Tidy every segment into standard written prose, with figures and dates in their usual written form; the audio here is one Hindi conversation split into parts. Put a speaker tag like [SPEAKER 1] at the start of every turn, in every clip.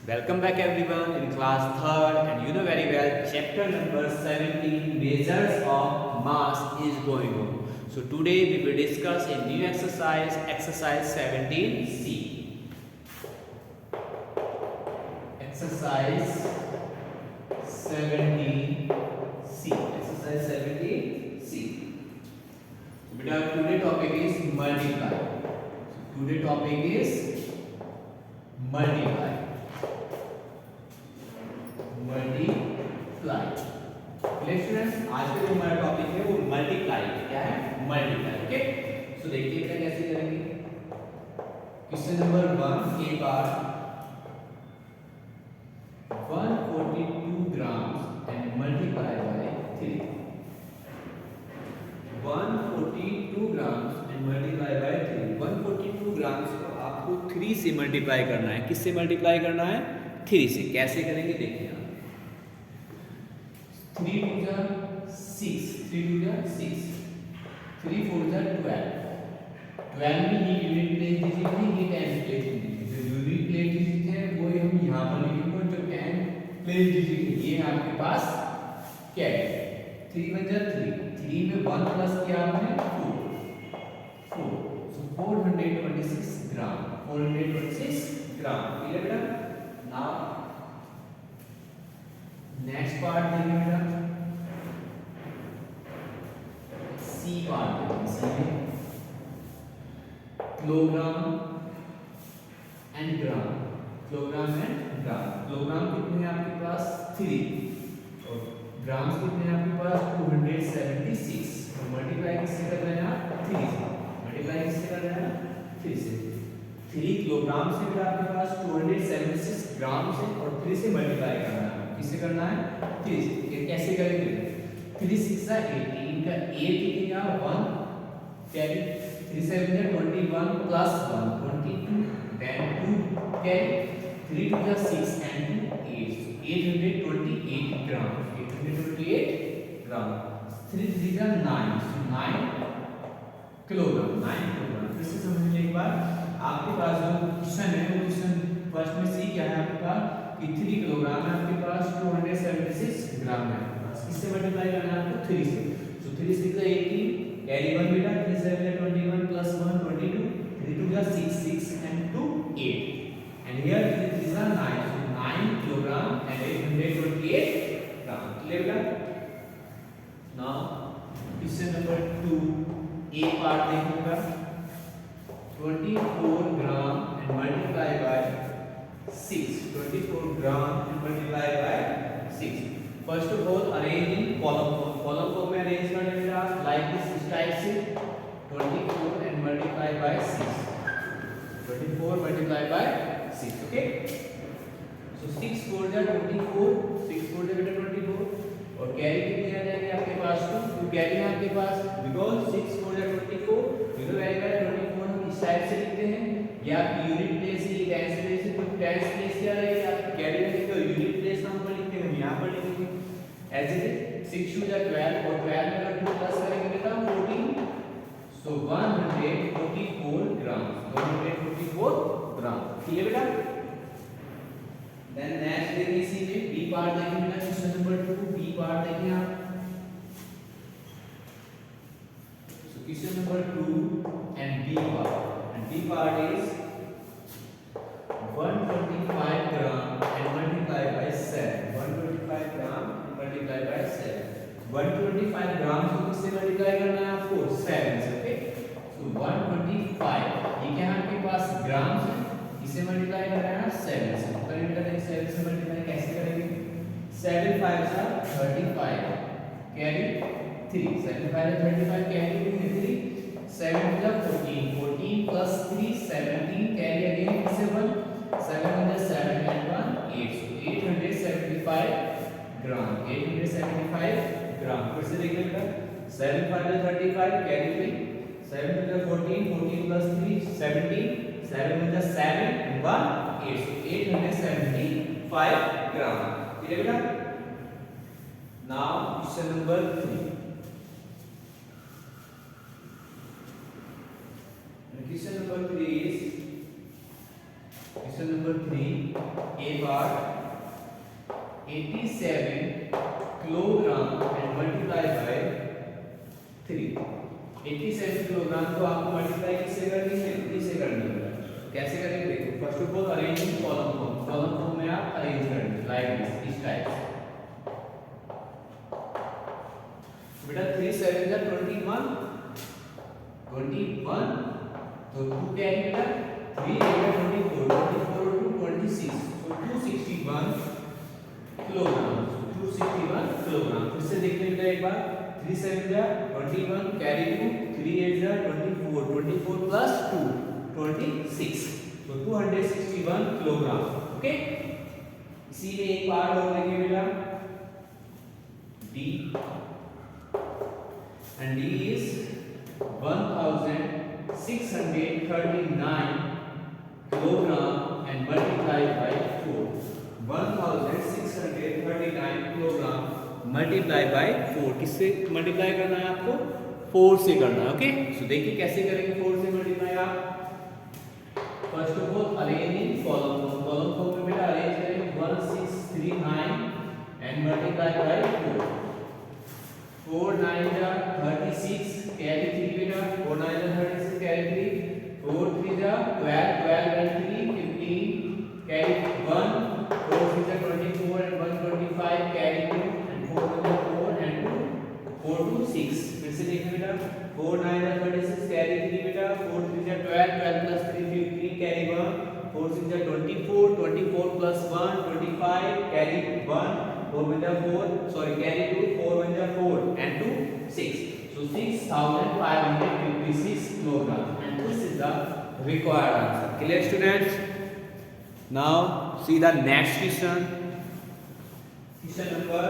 [SPEAKER 1] Welcome back everyone in class 3rd and you know very well chapter number 17 measures of mass is going on. So today we will discuss a new exercise 17C. Exercise 17C. Exercise 17C. Beta today topic is multiply. So today topic is multiply. Multiply students आज का जो हमारा टॉपिक है वो मल्टीप्लाई क्या है मल्टीप्लाई ओके सो देखिए क्या कैसे करेंगे क्वेश्चन नंबर 1 के बाद 142 grams and multiply by 3 142 grams and multiply by 3 142 grams को आपको 3 से मल्टीप्लाई करना है किससे मल्टीप्लाई करना है 3 से कैसे करेंगे देखिए 3 2 जा 6 3 2 जा 6 3 4 जा 12 में ही यूनिट प्लेस दीजिए ये 10 प्लेस दीजिए जो यूनिट प्लेस दीजिए है वो हम यहां पर लिखेंगे जो 10 प्लेस दीजिए ये आपके पास क्या है 3 1 जा 3 में 1 प्लस किया आपने 4 सो 426 ग्राम 426 ग्राम क्लियर बेटा नाउ नेक्स्ट पार्ट देखिए बेटा सी पार्ट देखिए सी में किलोग्राम एंड ग्राम किलोग्राम कितने हैं आपके पास 3 और ग्राम्स कितने हैं आपके पास 276 तो मल्टीप्लाई किससे कर रहे हैं आप 3 से मल्टीप्लाई किससे कर रहे हैं 3 से 3 किलोग्राम से भी आपके पास 276 ग्राम से और 3 से मल्टीप्लाई करना है किससे करना है 3 से ये कैसे करेंगे 3 6 18 का 8 कितने आ 1 कैरी 3 7 जा 21 प्लस 1 22 then 2 कैरी 3 2 जा 6 and 2 8 so 828 ग्राम 828 ग्राम 3 3 जा 9 so 9 किलोग्राम फिर से समझिए एक बार आपके पास जो क्वेश्चन है वो क्वेश्चन फर्स्ट में सी क्या है आपके पास कि 3 किलोग्राम है आपके पास 276 ग्राम है किससे मल्टीप्लाई करना है आपको 3 से सो 3 6 18 कैरी 1 बेटा 3 7 21 प्लस 1 22 3 2 जा 6 6 and 2 8 and here 3 3 जा 9 so 9 kilogram and 828 gram clear बेटा नाउ क्वेश्चन नंबर 2 ए पार्ट देखिएगा 24 ग्राम and multiply by 6 24 gram and multiply by 6 first of all arrange in column form में arrange करने बेटा like this type से 24 and multiply by 6 24 multiply by 6 okay so 6 4 जा 24 6 4 जा बेटा 24 और कैरी कितने आ जाएंगे आपके पास तो कैरी है आपके पास बिकॉज़ 6 4 जा 24 यू नो वेरी वेल 24 हम इस टाइप से लिखते हैं ये आपकी यूनिट प्लेस है टेंस प्लेस है तो टेंस प्लेस क्या रहेगी आपकी कैरी में लिखो यूनिट प्लेस हम पर लिखते हैं हम यहां पर लिखेंगे एज इट इज 6 2 जा 12 और 12 में अगर 2 प्लस करेंगे बेटा 14 सो 144 ग्राम 144 ग्राम ठीक है बेटा देन नेक्स्ट देखिए इसी में बी पार्ट देखिए बेटा क्वेश्चन नंबर 2 बी पार्ट देखिए आप so question number 2 and B part is 125 gram and multiply by 7 125 gram and multiply by 7 125 gram को किससे मल्टीप्लाई करना है आपको 7 से ओके सो 125 ये क्या है आपके पास ग्राम से इसे मल्टीप्लाई करना है 7 से तो करेंगे बेटा 7 से मल्टीप्लाई कैसे करेंगे 7 5 जा 35 कैरी 3 7 5 जा 35 कैरी कितने 3 7 जा 14 plus 3 17 carry again is 1 7 1 7 and 1 8 so 875 gram 875 gram फिर से देखिए बेटा 7 5 35 carry 3 7 2 14 plus 3 17 7 1 7 and 1 8 so 875 gram clear बेटा now question number 3 question number 3 is Question number 3, A part, 87 kilogram and multiply by 3. 87 kilogram को आपको मल्टीप्लाई किससे करनी है? 3 से करनी है। कैसे करेंगे देखो। First of all arrange in column form. Column form में आप अरेंज करेंगे लाइक दिस, इस टाइप से। बेटा 3 7 जा 21, 21 तो 2 कैरी बेटा 3 24, 24 to 26, so 261 किलोग्राम, 261 किलोग्राम। फिर से देखते हैं एक बार। 3 7 जा 21 कैरी 2, 3 8 जा 24, 24 plus 2 26, तो 261 किलोग्राम। ओके, इसी में एक पार्ट और देखें बेटा, D, and D is 1639 kilogram and multiplied by 4. 1639 kilogram multiplied by 4। किससे मल्टीप्लाई करना है आपको? 4 से करना है। ओके, सो देखिए कैसे करेंगे 4 से मल्टीप्लाई आप। First of all arrange in column form. Column form में बेटा अरेंज करेंगे 1639 एंड मल्टीप्लाई बाय 4। 4 9 जा 36 कैरी 3 बेटा, 4 9 जा 36 कैरी 3, 4 3 जा 12, 12 and 3 15 कैरी 1, 4 6 जा 24 and 1 25 कैरी 2 and 4 1 4 and 2 4 2 6। फिर से देखिए बेटा 4 9 जा 36 कैरी 3 बेटा, 4 3 जा 12, 12 plus 3 15 कैरी 1, 4 6 जा 24, 24 plus 1 25 कैरी 1, 4 1 जा 4, sorry carry 2, 4 1 जा 4 and 2 6, so 6556 kilogram, and this is the required answer. Clear students? Now see the next question. Question number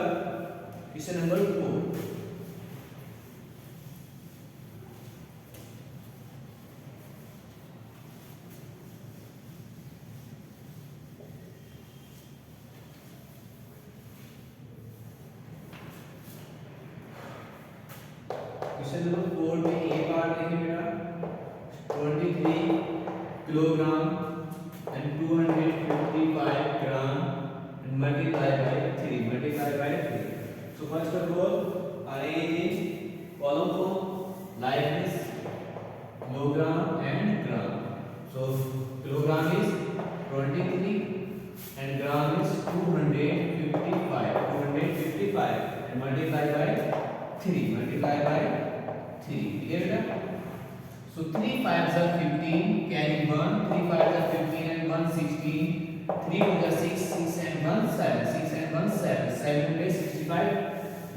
[SPEAKER 1] 4. Question number 4 में ए पार्ट देखिए बेटा, 23 kilogram and 255 gram and multiply by 3, multiply by 3। So first of all arrange in column form like this, kilogram and gram. So kilogram is 23 and gram is 255 and multiply by 3, multiply by 3। clear बेटा? so 3 5s are 15 carry 1, 3 5s are 15 and 1 16, 3 2 are 6, 6 and 1 7, 6 and 1 7, 765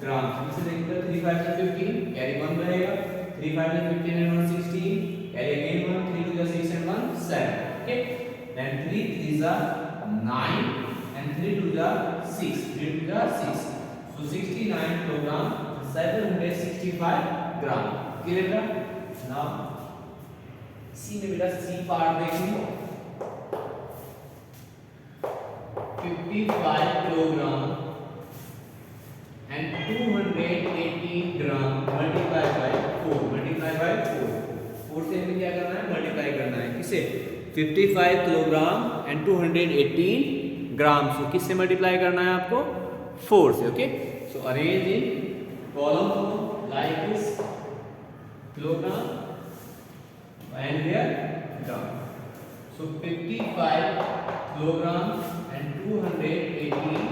[SPEAKER 1] ग्राम। फिर से देखते हैं 3 5s are 15 carry 1 रहेगा, 3 5s are 15 and 1 16 carry again 1, 3 2 are 6 and 1 7। okay, then 3 3s are 9 and 3 2s are 6, 3 2s are 6, so 69 kilogram 765 gram. Clear बेटा? नाउ सी में बेटा सी पार्ट देखिए, 55 kilogram and 218 gram multiply by 4, multiply by 4। 4 से हमें क्या करना है? मल्टीप्लाई करना है। किसे? 55 किलोग्राम एंड 218 ग्राम। सो किससे मल्टीप्लाई करना है आपको? 4 से। Okay, so arrange in column form like this, kilogram and here gram. So 55 kilogram and 218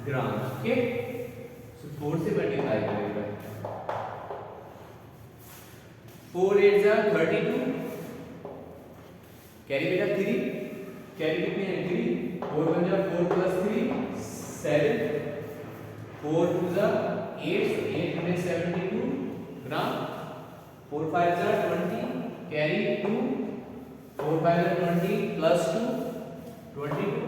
[SPEAKER 1] grams। okay, so 4 से मल्टीप्लाई करेगा, 4 8 जा 32 कैरी बेटा 3, कैरी कितने हैं? 3, 4 1 जा 4 plus 3 7, 4 2 जा 8, 872 ग्राम, 4 5 are 20 carry 2, 4 5 are 20 plus 2 22,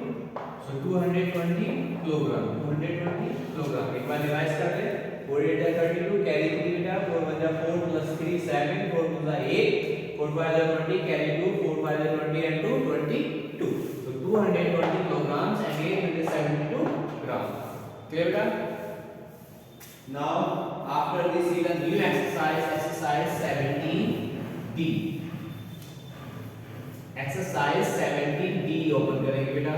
[SPEAKER 1] so 220 kilogram, 220 kilogram. एक बार रिवाइज कर ले, 4 8 are 32 carry 3 बेटा, 4 1 are 4 plus 3 7, 4 2 are 8, 4 5 are 20 carry 2, 4 5 are 20 and 2 22, so 220 kilograms and 872 grams। clear बेटा? Now after this see the new exercise, exercise 17D। Exercise 17D open करेंगे बेटा।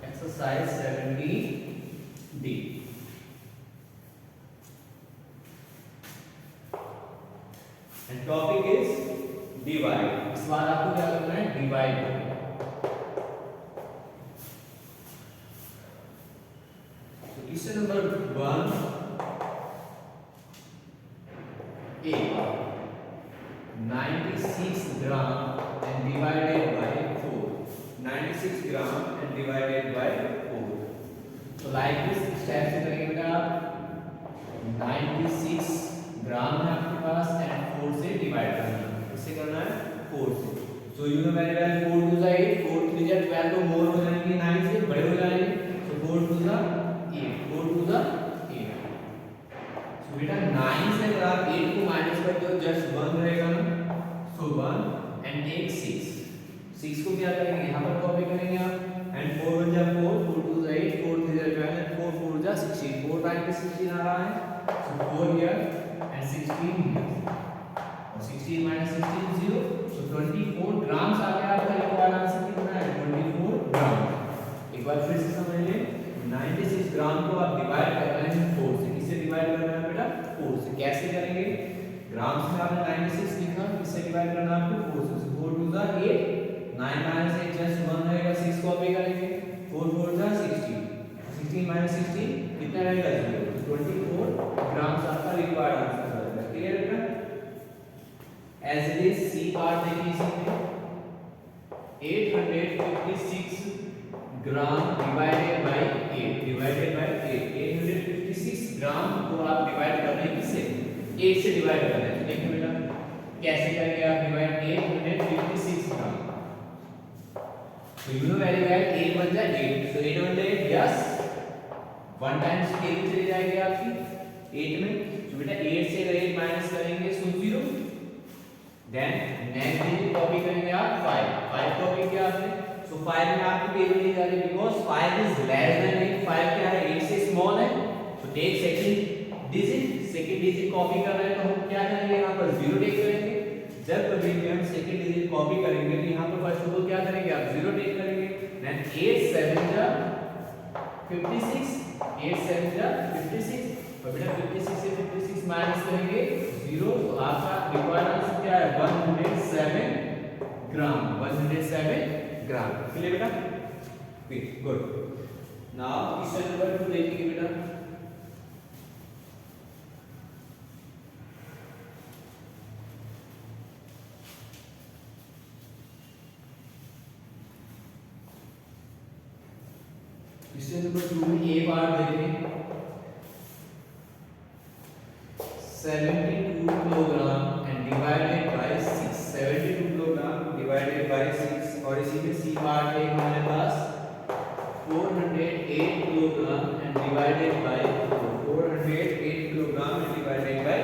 [SPEAKER 1] Exercise 17D and topic is divide. इस बार आपको क्या करना है, डिवाइड करना है। तो question number 1 A 96 gram and divided by 4. 96 gram and divided by 4. So like this step से करेंगे बेटा आप। 96 ग्राम है आपके पास एंड 4 से डिवाइड करना है। इससे करना है 4 से। So you know very well 4 to the 8, 4 3 जा 12 तो मोर हो जाएंगे 9 से बड़े हो जाएंगे। So 4 to the 8, 4 to the 8। So बेटा 9 से अगर आप 8 को माइनस करते हो जस्ट 1 रहेगा ना। So 1 and take 6। 6 को क्या करेंगे, यहाँ पर कॉपी करेंगे आप एंड 4 1 जा 4, 4 2 जा 8, 4 3 जा 12 and 4 4 जा 16। 4 टाइम पे 16 आ रहा है। So 4 here and 16 here। और 16 minus 16 0। So 24 ग्राम्स आ गया आपका। रिक्वायर्ड आंसर कितना है, 24 ग्राम। एक बार फिर से समझ लें, 96 ग्राम को आप डिवाइड कर रहे हैं 4 से। किससे डिवाइड करना है बेटा, 4 से। कैसे करेंगे, ग्राम्स में आपने 96 लिखा, किससे डिवाइड करना है आपको, 4 से। 4 2 जा 8, 9 minus 8 just 1 रहेगा। 6 कॉपी करेंगे, 4 4 जा 16, 16 minus 16 कितना रहेगा, 0। 24 ग्राम्स आपका रिक्वायर्ड आंसर रहेगा। क्लियर है बेटा। As it is C part देखिए इसमें 856 gram divided by 8, divided by 8। 856 gram को आप डिवाइड कर रहे हैं किससे, 8 से डिवाइड कर रहे हैं। देखिए बेटा कैसे करेंगे आप डिवाइड, 856 ग्राम। तो यू नो वेरी वेल 8 1 जा 8। सो 8 1 जा 8, यस 1 टाइम्स 8 चली जाएगी आपकी 8 में। तो बेटा 8 से अगर 8 माइनस करेंगे सो 0। देन नेक्स्ट डिजिट कॉपी करेंगे आप 5 कॉपी किया आपने। सो 5 में आपकी टेबल नहीं जा रही बिकॉज़ 5 इज लेस देन 8। 5 क्या है, 8 से स्मॉल है। तो टेक सेकंड डिजिट कॉपी कर रहे हैं तो हम क्या करेंगे, यहाँ पर 0 टेक करेंगे। जब कभी भी हम सेकंड डिजिट कॉपी करेंगे तो यहाँ पर फर्स्ट ऑफ ऑल क्या करेंगे आप, 0 टेक करेंगे। देन 8 7 जा 56, 8 7 जा 56। और बेटा 56 से 56 माइनस करेंगे 0। तो आपका रिक्वायर्ड आंसर क्या है, 107 ग्राम। 107 ग्राम। क्लियर बेटा, गुड। नाउ क्वेश्चन नंबर 2 देखिए बेटा। क्वेश्चन नंबर 2 में ए पार्ट देखें। 72 kilogram and divided by 6। 72 kilogram divided by 6। और इसी में सी पार्ट है हमारे पास 408 kilogram and divided by 408 kilogram and divided by.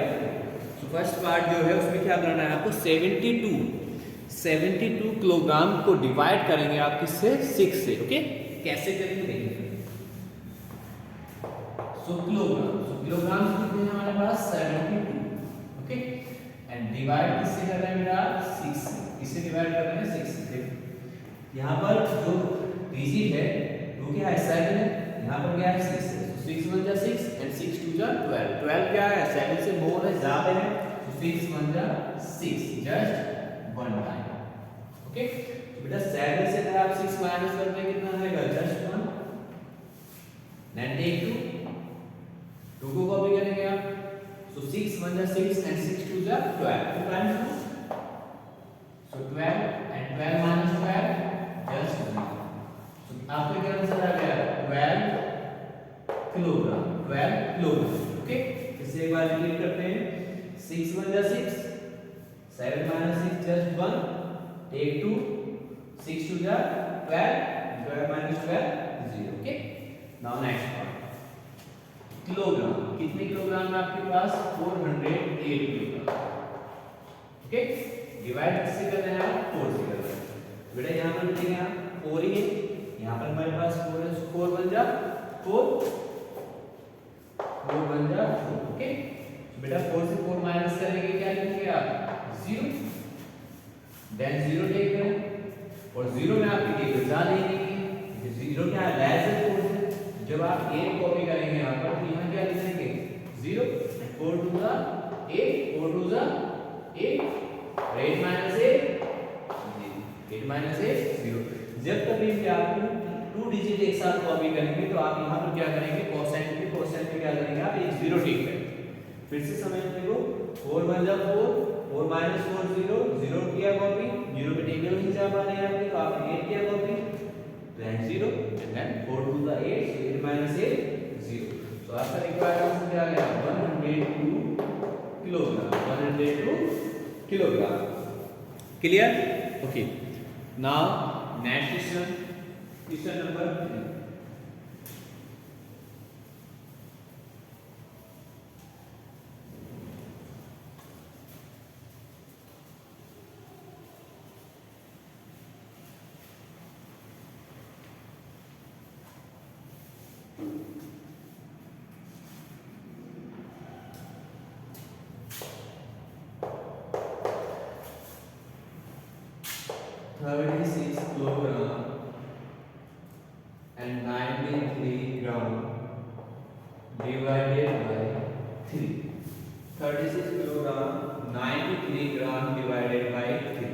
[SPEAKER 1] तो फर्स्ट पार्ट जो है उसमें क्या करना है आपको, 72 किलोग्राम को डिवाइड करेंगे आप किससे, 6 से। ओके कैसे करेंगे देखिए। सो किलोग्राम कितने हैं हमारे पास, 72। ओके एंड डिवाइड किससे कर रहे हैं बेटा, 6 से। किससे डिवाइड कर रहे हैं, 6 से। यहाँ पर जो डिजिट है वो क्या है, 7 है। यहाँ पर क्या है, 6 है। तो 6 1 जा 6 एंड 6 2 जा 12। 12 क्या है, 7 से मोर है, ज्यादा है। तो 6 1 जा 6 जस्ट 1 टाइम। ओके तो बेटा 7 से अगर आप 6 माइनस करते हैं कितना आएगा, जस्ट 1। देन टेक 2 को कॉपी करेंगे आप। सो 6 1 जा 6 एंड 6 2 जा 12। 2 times 2। So 12 and 12 minus 12 just 1। सो आपके क्या आंसर आ गया, 12 किलोग्राम। 12 किलोग्राम। ओके इसे एक बार रिपीट करते हैं। 6 1 जा 6, 7 minus 6 जस्ट 1। टेक 2, 6 2 जा 12, 12 minus 12 0। Okay now next part, kilogram. कितने किलोग्राम है आपके पास, 408 किलोग्राम। ओके डिवाइड किससे कर रहे हैं आप, 4 से कर रहे हैं। बेटा यहाँ पर लिखेंगे आप 4 ही है, यहाँ पर हमारे पास 4 है। 4 बन जा 4, 4 बन जा 4। ओके बेटा 4 से 4 माइनस करेंगे क्या लिखेंगे आप, देन 0 टेक करें और 0 में आपकी टेबल जा नहीं है, 0 क्या है, लेस देन 4 से। जब आप 8 कॉपी करेंगे यहाँ पर तो यहाँ क्या लिखेंगे 0, 4 to the 8, 4 to the 8, 8 minus 8, 8 minus 8 0। जब कभी भी आप 2 डिजिट एक साथ कॉपी करेंगे तो आप यहाँ पर क्या करेंगे, कोसेंट पे क्या करेंगे, आप एक 0 टेक करेंगे। फिर से समझने को, 4 1 जा 4, 4 माइनस 4 0, 0 किया कॉपी, 0 पे टेबल नहीं जा पा रहे हैं आपकी तो आपने 8 किया copy, then 0 and then 4 to the 8, so 8 minus 8 0। so आपका रिक्वायर्ड आंसर क्या आ गया, 102 kilogram, 102 kilogram. Clear? Okay, now next question number 3। $36 kilogram and 93 gram divided by 3। 36 kilogram 93 gram divided bye 3।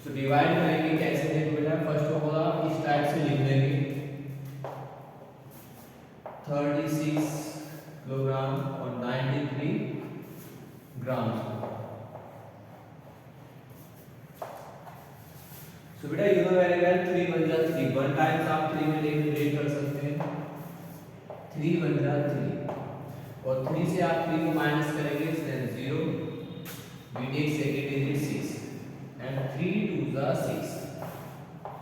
[SPEAKER 1] So divide करेंगे कैसे, देखो बेटा, फर्स्ट ऑफ ऑल आप इस टाइप से लिख देंगे 36 किलोग्राम और 93 ग्राम। सो बेटा यू नो वेरी वेल, 3 बन जा 3, 1 टाइम्स आप 3 में लेके कर सकते हैं, 3 बन जा 3 और 3 से आप 3 को माइनस करेंगे, then 0, we take second digit 6 and 3 2 जा 6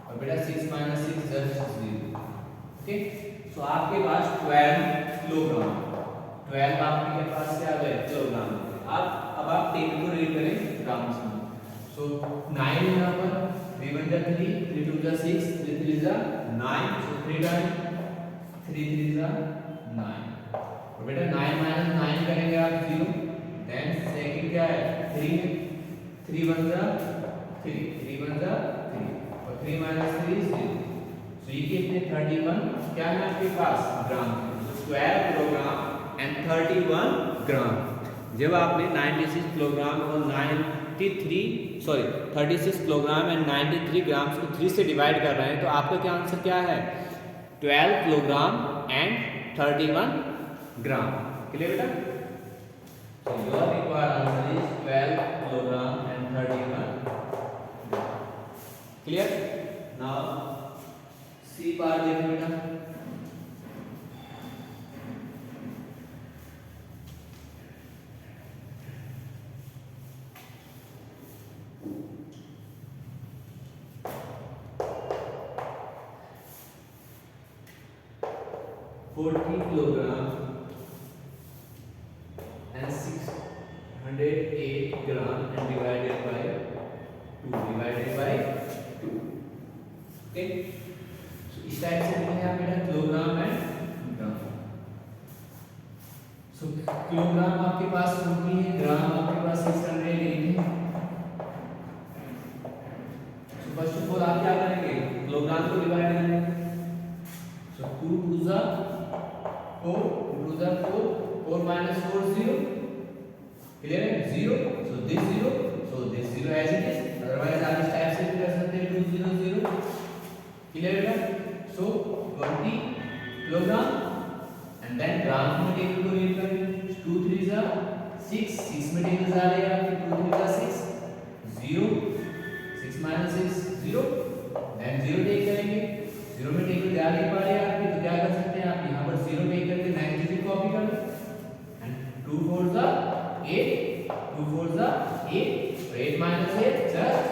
[SPEAKER 1] और बेटा 6 माइनस 6 जस्ट 0। ओके, सो आपके पास 12 किलोग्राम, 12 आपके पास क्या आ गए किलोग्राम। अब आप टेबल को रीड करें ग्राम्स में। सो 9 यहाँ पर, 3 1 जा 3, 3 2 जा 6, 3 3 जा 9, सो 3 टाइम 3 3 जा 9 और बेटा 9 माइनस 9 करेंगे आप 0, देन सेकंड क्या है 3, 3 1 जा 3, 3 1 जा 3 और 3 माइनस 3 0। सो ये कितने 31 क्या है आपके पास ग्राम। सो 12 किलोग्राम एंड 31 ग्राम। जब आपने 96 किलोग्राम और 36 किलोग्राम एंड 93 ग्राम्स को 3 से डिवाइड कर रहे हैं तो आपका क्या आंसर क्या है, 12 किलोग्राम एंड 31 ग्राम। क्लियर बेटा? So your required answer is 12 kilogram and 31 gram. Clear? Now C part देखो बेटा, $40 kilogram and 608 gram and divided by 2 okay। so इस टाइप से लिखेंगे आप बेटा kilogram and gram. So kilogram आपके पास 40 है, ग्राम आपके पास 608 है। सो फर्स्ट ऑफ ऑल आप क्या करेंगे, किलोग्राम को डिवाइड करेंगे। सो 2 2 जा 4, 2 जा 4, 4 minus 4 0, clear है 0, so this 0, so this 0 as it is, otherwise आप इस टाइप से भी कर सकते हैं 2 0 0, clear है। so 20 किलोग्राम and then ग्राम में टेबल को रीड करें, 2 3 जा 6, 6 में टेबल जा रहे हैं आपके 2 3 जा 6 0, 6 minus 6 0, then 0 टेक करेंगे, 0 में टेबल जा नहीं पा रहे हैं आपके तो क्या कर सकते हैं आप यहाँ पर 0 टेक करके 93 कॉपी कर लो एंड 2 4 जा 8, 2 4 जा 8 और 8 minus 8 just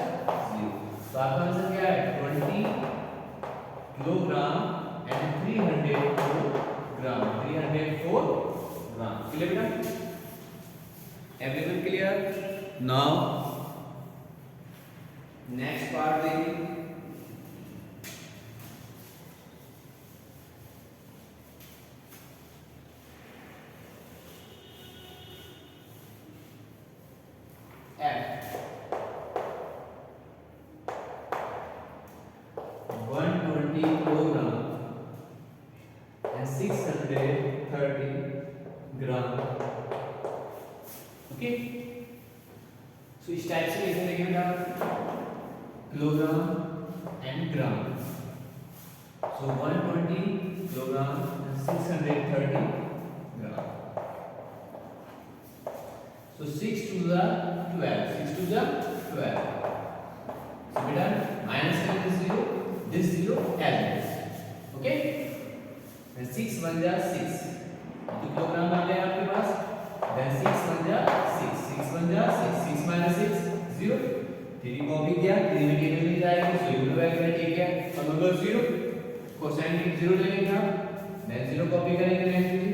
[SPEAKER 1] 0। तो आपका आंसर क्या है 20 kilogram and 304 gram, 304 gram. Clear बेटा? Everyone clear? Now next part देखिए, सो इस टाइप से लिख देंगे बेटा kilogram and gram. So 120 kilogram and 630 gram. So 6 to the 12. 6 to the 12. So beta minus का this 0 add this. Okay? Then 6 1 जा 6. तो किलोग्राम आ गया आपके पास. Then 6 1 जा 6. 6 1 जा 6. 6 minus 6 0. 3 कॉपी किया. 3 में टेबल में जाएगी. So you will back ठीक है. अब अगर 0 कोसाइन की 0 लेंगे आप. Then 0 कॉपी करेंगे नेक्स्ट में.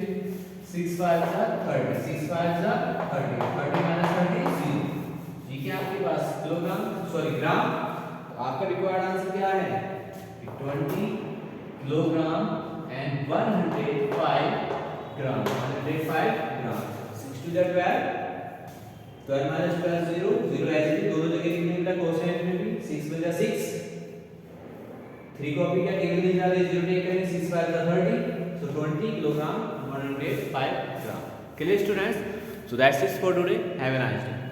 [SPEAKER 1] 6 5 जा 30. 6 5 जा 30. 30 minus 30 0. ठीक है आपके पास किलोग्राम सॉरी ग्राम. तो आपका रिक्वायर्ड आंसर क्या है 20 kilogram and 105 gram. 105 gram. 6 to the 12 12 minus 12 0 0 ऐसे ही दोनों जगह लिखने का कोसाइन में भी 6 बजा 6 3 कॉपी का टेबल में डाले 0 टेक करेंगे 6 5 जा 30. So 20 kilogram 105 gram. Clear students? So that's it for today. Have a nice day.